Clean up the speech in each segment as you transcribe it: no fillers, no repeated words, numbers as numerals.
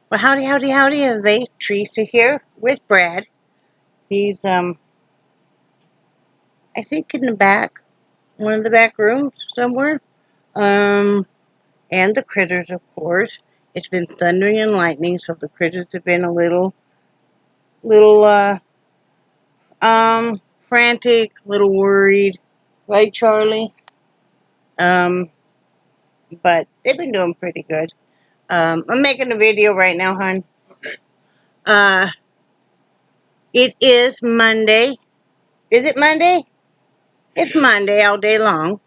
Well, howdy, howdy, howdy, everybody. Theresa here with Brad. He's, I think in the back, one of the back rooms somewhere. And the critters, of course. It's been thundering and lightning, so the critters have been a little, frantic, a little worried. Right, Charlie? Um, but they've been doing pretty good. I'm making a video right now, hon. Uh, it is Monday. Is it Monday? It's Monday all day long.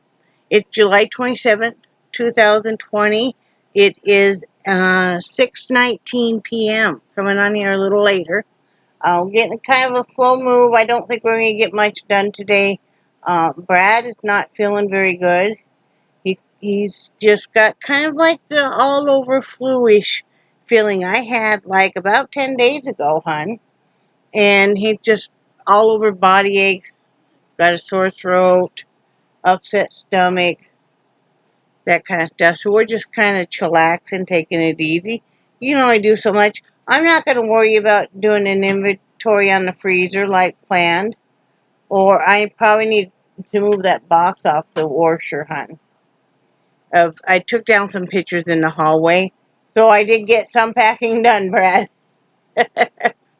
It's July 27th, 2020. It is 6:19 p.m. Coming on here a little later. Getting kind of a slow move. I don't think we're going to get much done today. Brad is not feeling very good. He's just got kind of like the all over flu-ish feeling I had like about 10 days ago, hon. And he just all over body aches, got a sore throat, upset stomach, that kind of stuff. So we're just kind of chillaxing, taking it easy. You can only do so much. I'm not going to worry about doing an inventory on the freezer like planned. Or I probably need to move that box off the washer, hon. I took down some pictures in the hallway. So I did get some packing done, Brad.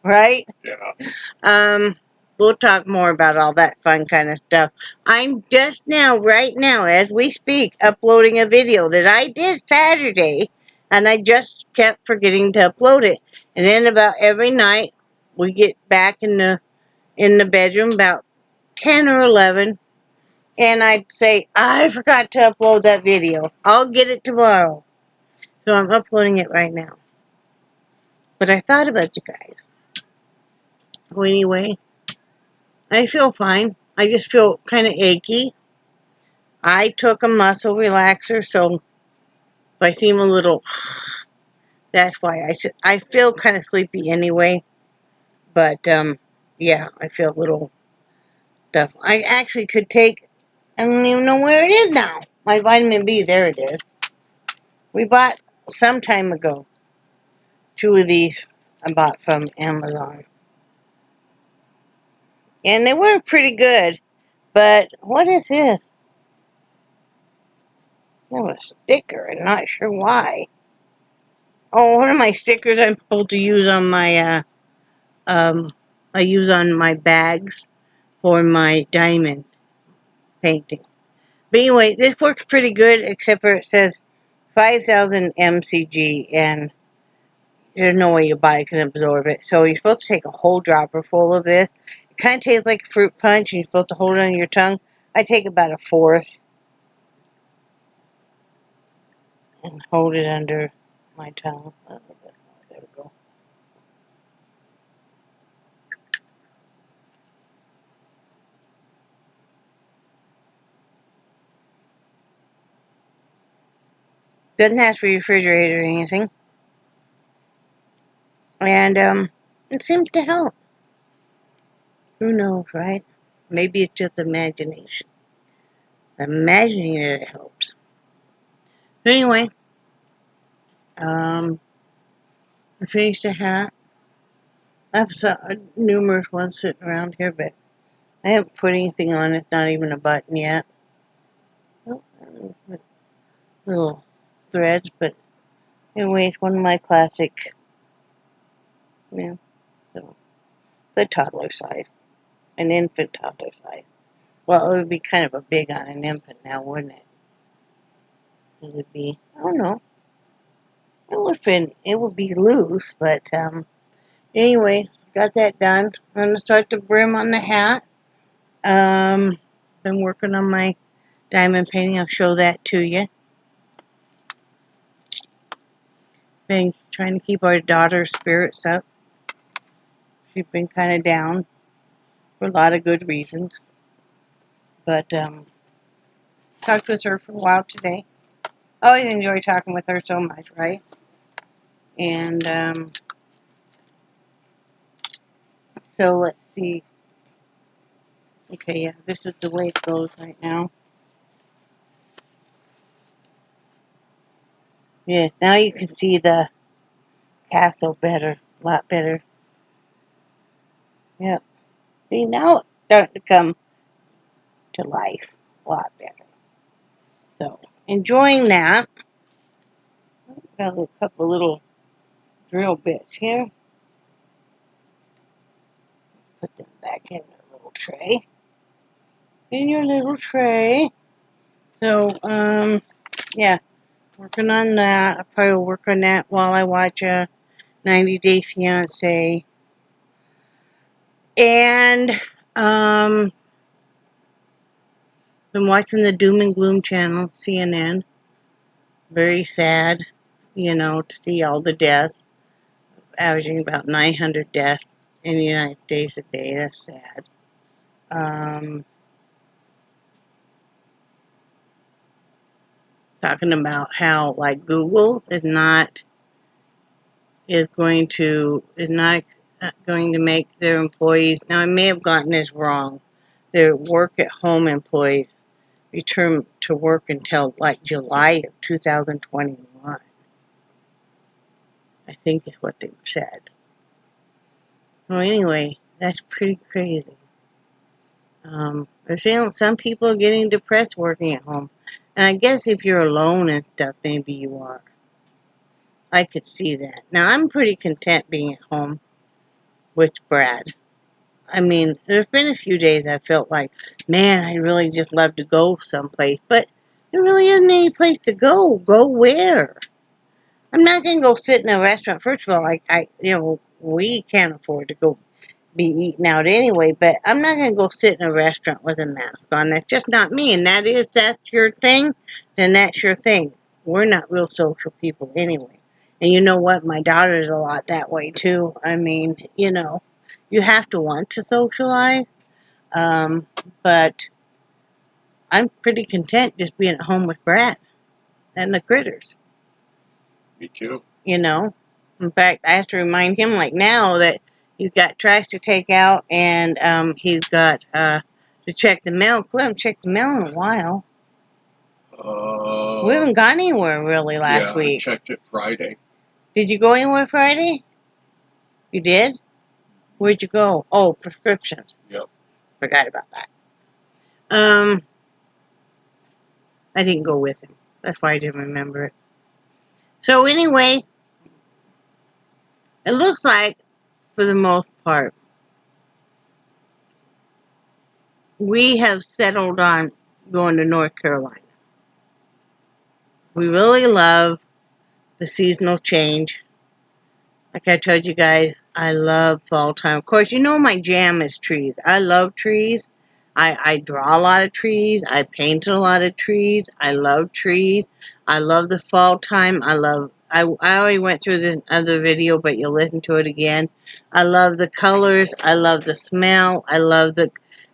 Right? Yeah. We'll talk more about all that fun kind of stuff. I'm just now, right now, as we speak, uploading a video that I did Saturday, and I just kept forgetting to upload it. And then about every night, we get back in the bedroom about 10 or 11, and I'd say, I forgot to upload that video. I'll get it tomorrow. So I'm uploading it right now. But I thought about you guys. Well, anyway, I feel fine. I just feel kind of achy. I took a muscle relaxer, so if I seem a little, that's why I feel kind of sleepy anyway. But, yeah, I feel a little stuff. I actually could take, I don't even know where it is now. My vitamin B, there it is. We bought some time ago 2 of these I bought from Amazon. And they were pretty good. But what is this? There's a sticker. I'm not sure why. Oh, one of my stickers I'm supposed to use on my, I use on my bags for my diamond painting. But anyway, this works pretty good, except for it says 5,000 mcg, and there's no way your body can absorb it. So you're supposed to take a whole dropper full of this. It kind of tastes like a fruit punch, and you're supposed to hold it on your tongue. I take about a fourth and hold it under my tongue. Oh, there we go. Doesn't have to be refrigerated or anything. And it seems to help. Who knows, right? Maybe it's just imagination. Imagining it helps. But anyway, I finished a hat. I have numerous ones sitting around here, but I haven't put anything on it, not even a button yet. Oh, little threads, but anyway, it's one of my classic, so the toddler size, an infant toddler size. Well, it would be kind of a big on an infant now, wouldn't it? It would be, I don't know. It would be loose, but anyway, got that done. I'm gonna start the brim on the hat. Been working on my diamond painting. I'll show that to you. Been trying to keep our daughter's spirits up. She's been kind of down for a lot of good reasons. But talked with her for a while today. I always enjoy talking with her so much, right? And so let's see. Okay, yeah, this is the way it goes right now. Yeah, now you can see the Paso better, a lot better. Yep. See, now it's starting to come to life a lot better. So, enjoying that. Got a couple little drill bits here. Put them back in the little tray. In your little tray. So, yeah, working on that. I'll probably work on that while I watch 90 Day Fiancé. And, been watching the Doom and Gloom channel, CNN. Very sad, to see all the deaths. Averaging about 900 deaths in the United States a day. That's sad. Talking about how, like, Google is not going to make their employees. Now, I may have gotten this wrong. Their work-at-home employees return to work until like July of 2021. I think is what they said. Well, anyway, that's pretty crazy. They're saying some people are getting depressed working at home. And I guess if you're alone and stuff, maybe you are. I could see that. Now, I'm pretty content being at home with Brad. I mean, there's been a few days I felt like, man, I really just love to go someplace. But there really isn't any place to go. Go where? I'm not going to go sit in a restaurant. First of all, we can't afford to go be eating out anyway, but I'm not going to go sit in a restaurant with a mask on. That's just not me. And that's your thing, then that's your thing. We're not real social people anyway. And you know what? My daughter's a lot that way too. I mean, you have to want to socialize. But I'm pretty content just being at home with Brad and the critters. Me too. In fact, I have to remind him, like now, that he's got trash to take out and he's got to check the mail. We haven't checked the mail in a while. We haven't gone anywhere really last week. I checked it Friday. Did you go anywhere Friday? You did? Where'd you go? Oh, prescriptions. Yep. Forgot about that. I didn't go with him. That's why I didn't remember it. So anyway, it looks like, for the most part, we have settled on going to North Carolina. We really love the seasonal change. Like I told you guys, I love fall time. Of course, my jam is trees. I love trees. I draw a lot of trees. I paint a lot of trees. I love trees. I love the fall time. I already went through this other video, but you'll listen to it again. I love the colors. I love the smell. I love the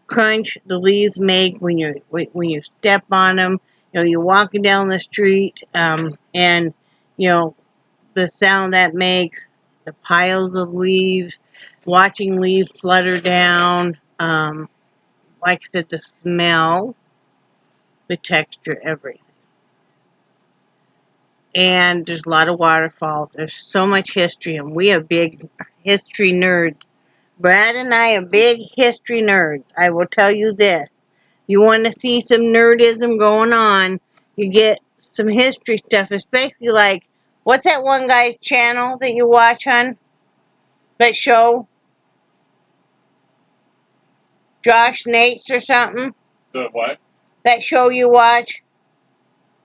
crunch the leaves make when you step on them. You're walking down the street, and the sound that makes, the piles of leaves, watching leaves flutter down, like I said, the smell, the texture, everything. And there's a lot of waterfalls. There's so much history, and we are big history nerds. Brad and I are big history nerds. I will tell you this. You want to see some nerdism going on, you get some history stuff, especially like, what's that one guy's channel that you watch, hon? That show? Josh Nates or something? The what? That show you watch?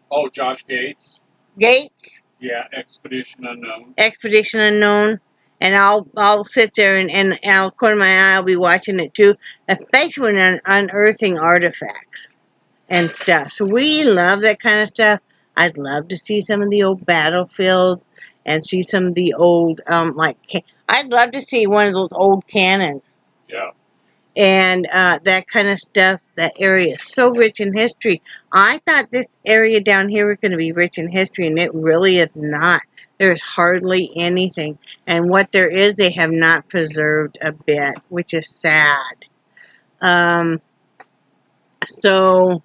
Oh, Josh Gates. Gates? Yeah, Expedition Unknown. Expedition Unknown. And I'll sit there and I'll corner my eye, I'll be watching it too. Especially when unearthing artifacts and stuff. So we love that kind of stuff. I'd love to see some of the old battlefields and see some of the old, I'd love to see one of those old cannons. Yeah. And that kind of stuff. That area is so rich in history. I thought this area down here was going to be rich in history, and it really is not. There's hardly anything. And what there is, they have not preserved a bit, which is sad. So,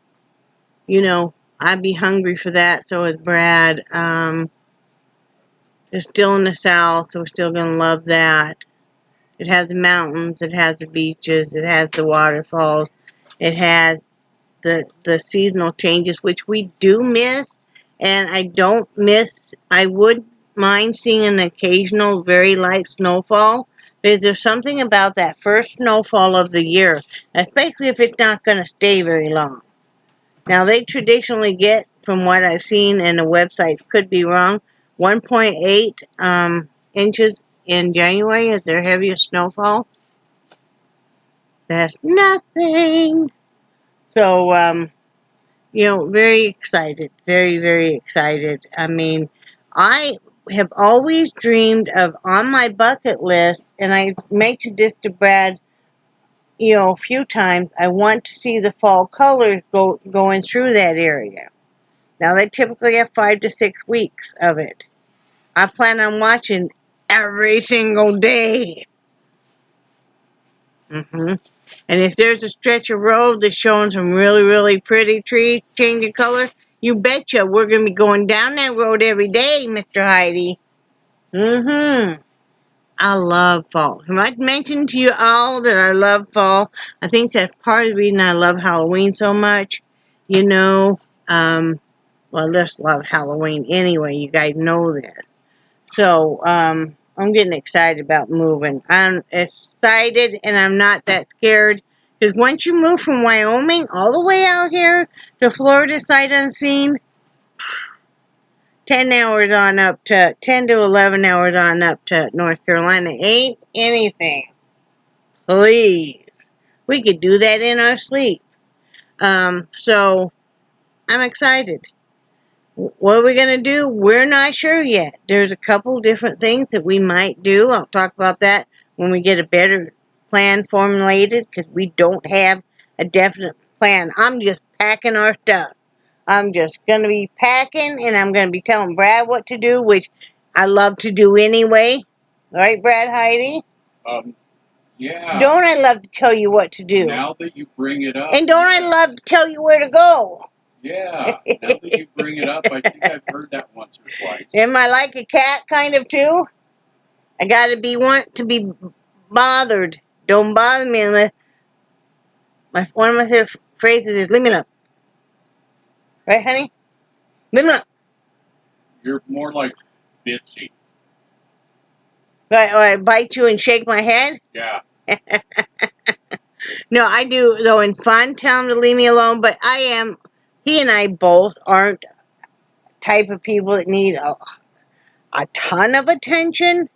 I'd be hungry for that. So is Brad. It's still in the south, so we're still going to love that. It has the mountains, it has the beaches, it has the waterfalls, it has the seasonal changes, which we do miss. And I don't miss, I would mind seeing an occasional very light snowfall, because there's something about that first snowfall of the year, especially if it's not going to stay very long. Now, they traditionally get, from what I've seen, and the website could be wrong, 1.8 inches in January is their heaviest snowfall. That's nothing. So, very excited. Very, very excited. I mean, I have always dreamed of, on my bucket list, and I mentioned this to Brad, a few times, I want to see the fall colors going through that area. Now, they typically have 5 to 6 weeks of it. I plan on watching every single day. And if there's a stretch of road that's showing some really, really pretty trees changing color, you betcha we're going to be going down that road every day, Mr. Heide. I love fall. Have I mentioned to you all that I love fall? I think that's part of the reason I love Halloween so much. Well, I just love Halloween anyway. You guys know this. So, I'm getting excited about moving. I'm excited and I'm not that scared. Because once you move from Wyoming all the way out here to Florida sight unseen, 10 to 11 hours on up to North Carolina ain't anything. Please. We could do that in our sleep. So, I'm excited. What are we going to do? We're not sure yet. There's a couple different things that we might do. I'll talk about that when we get a better plan formulated, because we don't have a definite plan. I'm just packing our stuff. I'm just going to be packing, and I'm going to be telling Brad what to do, which I love to do anyway. Right, Brad Heide? Yeah. Don't I love to tell you what to do? Now that you bring it up. And don't I love to tell you where to go? Yeah. Now that you bring it up, I think I've heard that once or twice. Am I like a cat kind of too? I gotta want to be bothered. Don't bother me unless one of my favorite phrases is leave me alone. Right, honey? Leave me alone. You're more like Bitsy. Right, or I bite you and shake my head? Yeah. No, I do, though, in fun, tell him to leave me alone, but he and I both aren't type of people that need a ton of attention.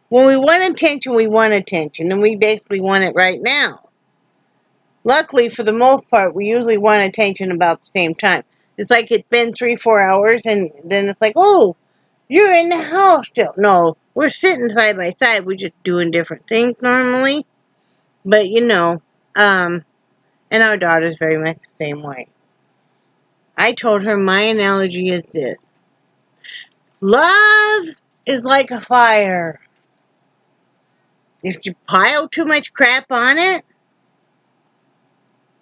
When we want attention, and we basically want it right now. Luckily, for the most part, we usually want attention about the same time. It's like it's been 3-4 hours, and then it's like, oh, you're in the house still. No, we're sitting side by side. We're just doing different things normally. But, and our daughter's very much the same way. I told her my analogy is this. Love is like a fire. If you pile too much crap on it,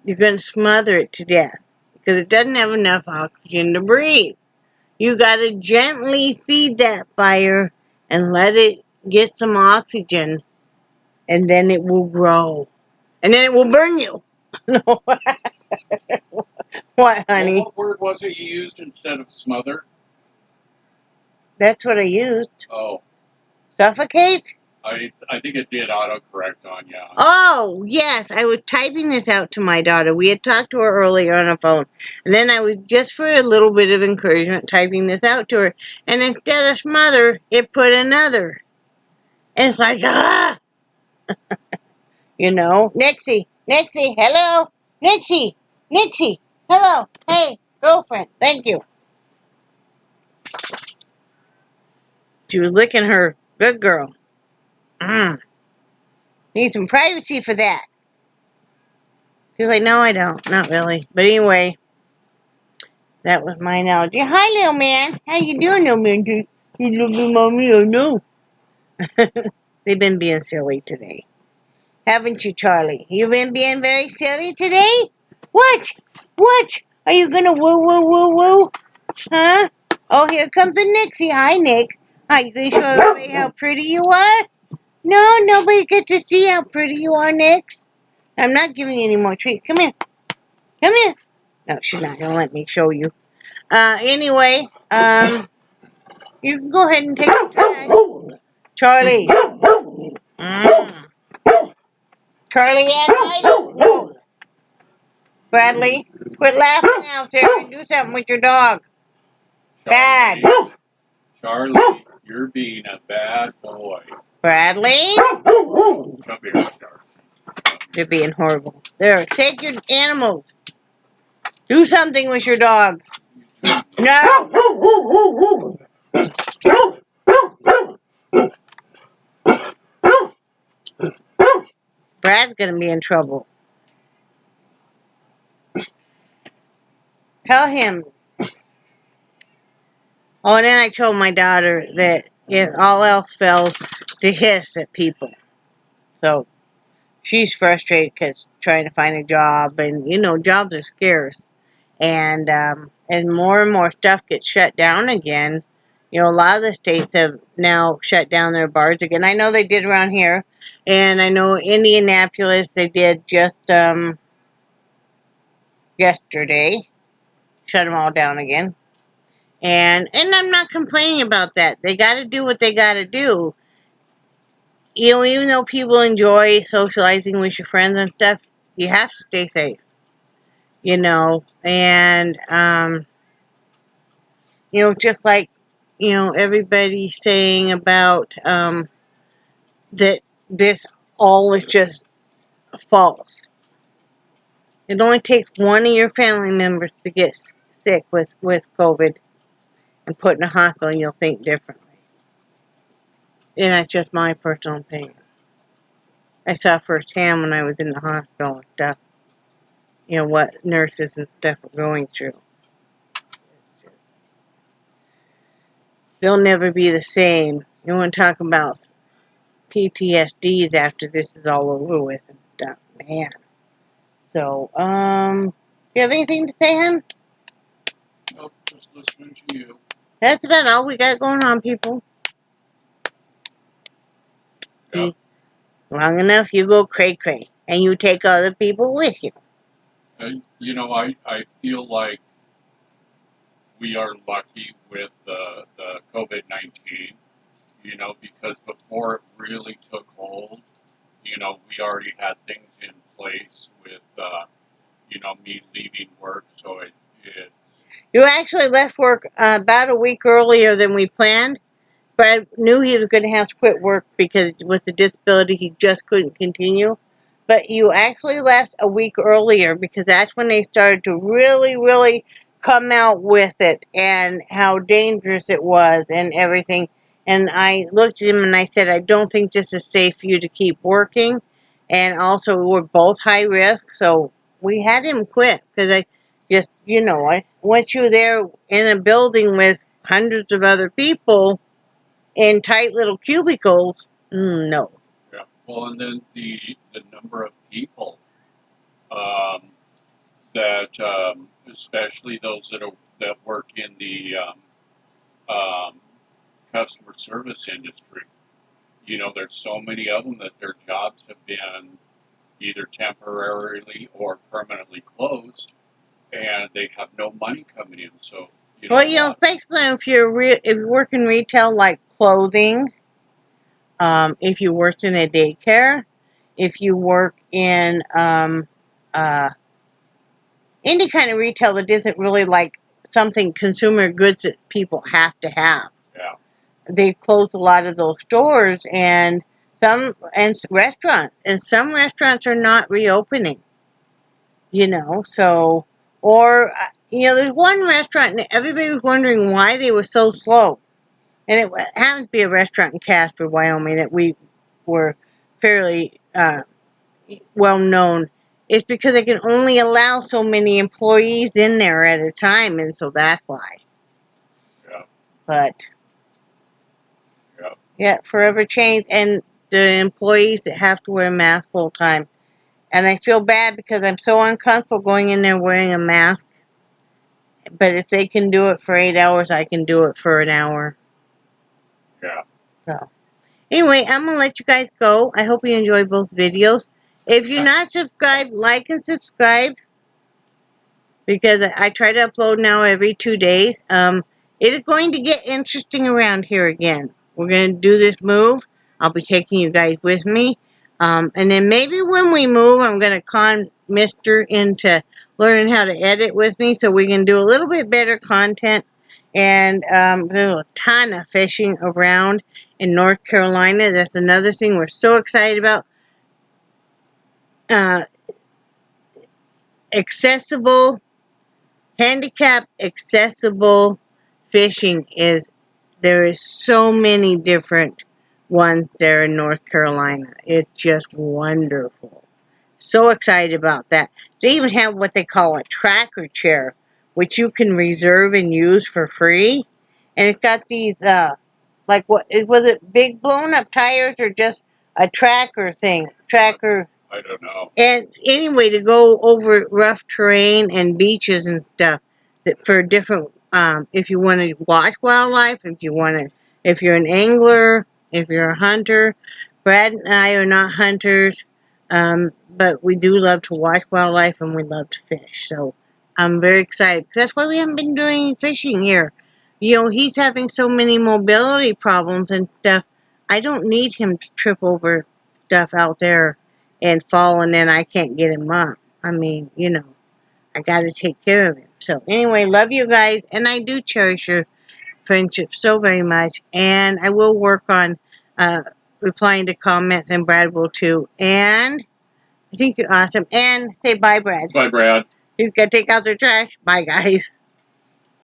you're going to smother it to death because it doesn't have enough oxygen to breathe. You got to gently feed that fire and let it get some oxygen, and then it will grow. And then it will burn you. What, honey? Well, what word was it you used instead of smother? That's what I used. Oh. Suffocate? I think it did autocorrect on you. Oh, yes. I was typing this out to my daughter. We had talked to her earlier on the phone. And then I was, just for a little bit of encouragement, typing this out to her. And instead of smother, it put another. And it's like, ah! Nixie, hello? Nixie, hello. Hey, girlfriend, thank you. She was licking her. Good girl. Need some privacy for that. She's like, no, I don't. Not really. But anyway, that was my analogy. Hi, little man. How you doing, little man? You little mommy or no? They've been being silly today. Haven't you, Charlie? You've been being very silly today? What? Are you gonna woo? Huh? Oh, here comes the Nixie. Hi, Nick. Are you going to show everybody how pretty you are? No, nobody gets to see how pretty you are next. I'm not giving you any more treats. Come here. Come here. No, she's not going to let me show you. Anyway, you can go ahead and take the trash. Charlie. Charlie and Heide. No. Bradley, quit laughing out there and do something with your dog. Bad. Charlie, you're being a bad boy. Bradley? Come here, Charlie. They're being horrible. There, take your animals. Do something with your dogs. No. Brad's gonna be in trouble. Tell him. Oh, and then I told my daughter that if all else fails, to hiss at people. So she's frustrated because trying to find a job, and jobs are scarce, and more and more stuff gets shut down again. A lot of the states have now shut down their bars again. I know they did around here, and I know Indianapolis they did just yesterday, shut them all down again. And I'm not complaining about that. They got to do what they got to do. Even though people enjoy socializing with your friends and stuff, you have to stay safe. And just like everybody's saying about that this all is just false. It only takes one of your family members to get sick with COVID and put in a hospital, and you'll think differently. And that's just my personal opinion. I saw firsthand when I was in the hospital and stuff, what nurses and stuff were going through. They'll never be the same. You want to talk about PTSDs after this is all over with and stuff, man. So, you have anything to say, hon? Nope, just listening to you. That's about all we got going on, people. Yep. Long enough, you go cray-cray, and you take other people with you. I feel like we are lucky with the COVID-19, because before it really took hold, we already had things in place with, me leaving work, so it's... You actually left work about a week earlier than we planned. Brad knew he was going to have to quit work because with the disability, he just couldn't continue. But you actually left a week earlier because that's when they started to really, really come out with it and how dangerous it was and everything. And I looked at him and I said, I don't think this is safe for you to keep working. And also, we're both high risk, so we had him quit because I just, once you're there in a building with hundreds of other people, in tight little cubicles, no. Yeah. Well, and then the number of people that, especially those that work in the customer service industry, there's so many of them that their jobs have been either temporarily or permanently closed, and they have no money coming in. So, Basically, if you work in retail like clothing, if you work in a daycare, if you work in any kind of retail that isn't really like something consumer goods that people have to have. Yeah. They've closed a lot of those stores and restaurants, and some restaurants are not reopening. So, or there's one restaurant and everybody was wondering why they were so slow. And it happens to be a restaurant in Casper, Wyoming, that we were fairly well known. It's because they can only allow so many employees in there at a time, and so that's why. Yeah. But yeah, forever changed, and the employees that have to wear a mask full time. And I feel bad because I'm so uncomfortable going in there wearing a mask. But if they can do it for 8 hours, I can do it for an hour. So, anyway, I'm going to let you guys go. I hope you enjoyed both videos. If you're not subscribed, like and subscribe. Because I try to upload now every 2 days. It is going to get interesting around here again. We're going to do this move. I'll be taking you guys with me. And then maybe when we move, I'm going to con Mr. into learning how to edit with me so we can do a little bit better content. And there's a ton of fishing around in North Carolina. That's another thing we're so excited about. Accessible, handicap accessible fishing is, there is so many different ones there in North Carolina. It's just wonderful. So excited about that. They even have what they call a tracker chair, which you can reserve and use for free. And it's got these, like what, was it big blown up tires or just a tracker thing? Tracker. I don't know. And anyway, to go over rough terrain and beaches and stuff for different, if you want to watch wildlife, if you're an angler, if you're a hunter. Brad and I are not hunters, but we do love to watch wildlife and we love to fish. So I'm very excited. That's why we haven't been doing fishing here. You know, he's having so many mobility problems and stuff. I don't need him to trip over stuff out there and fall, and then I can't get him up. I mean, you know, I got to take care of him. So anyway, love you guys, and I do cherish your friendship so very much, and I will work on replying to comments, and Brad will too. And I think you're awesome. And say bye, Brad. Bye, Brad. He's got to take out the trash. Bye, guys.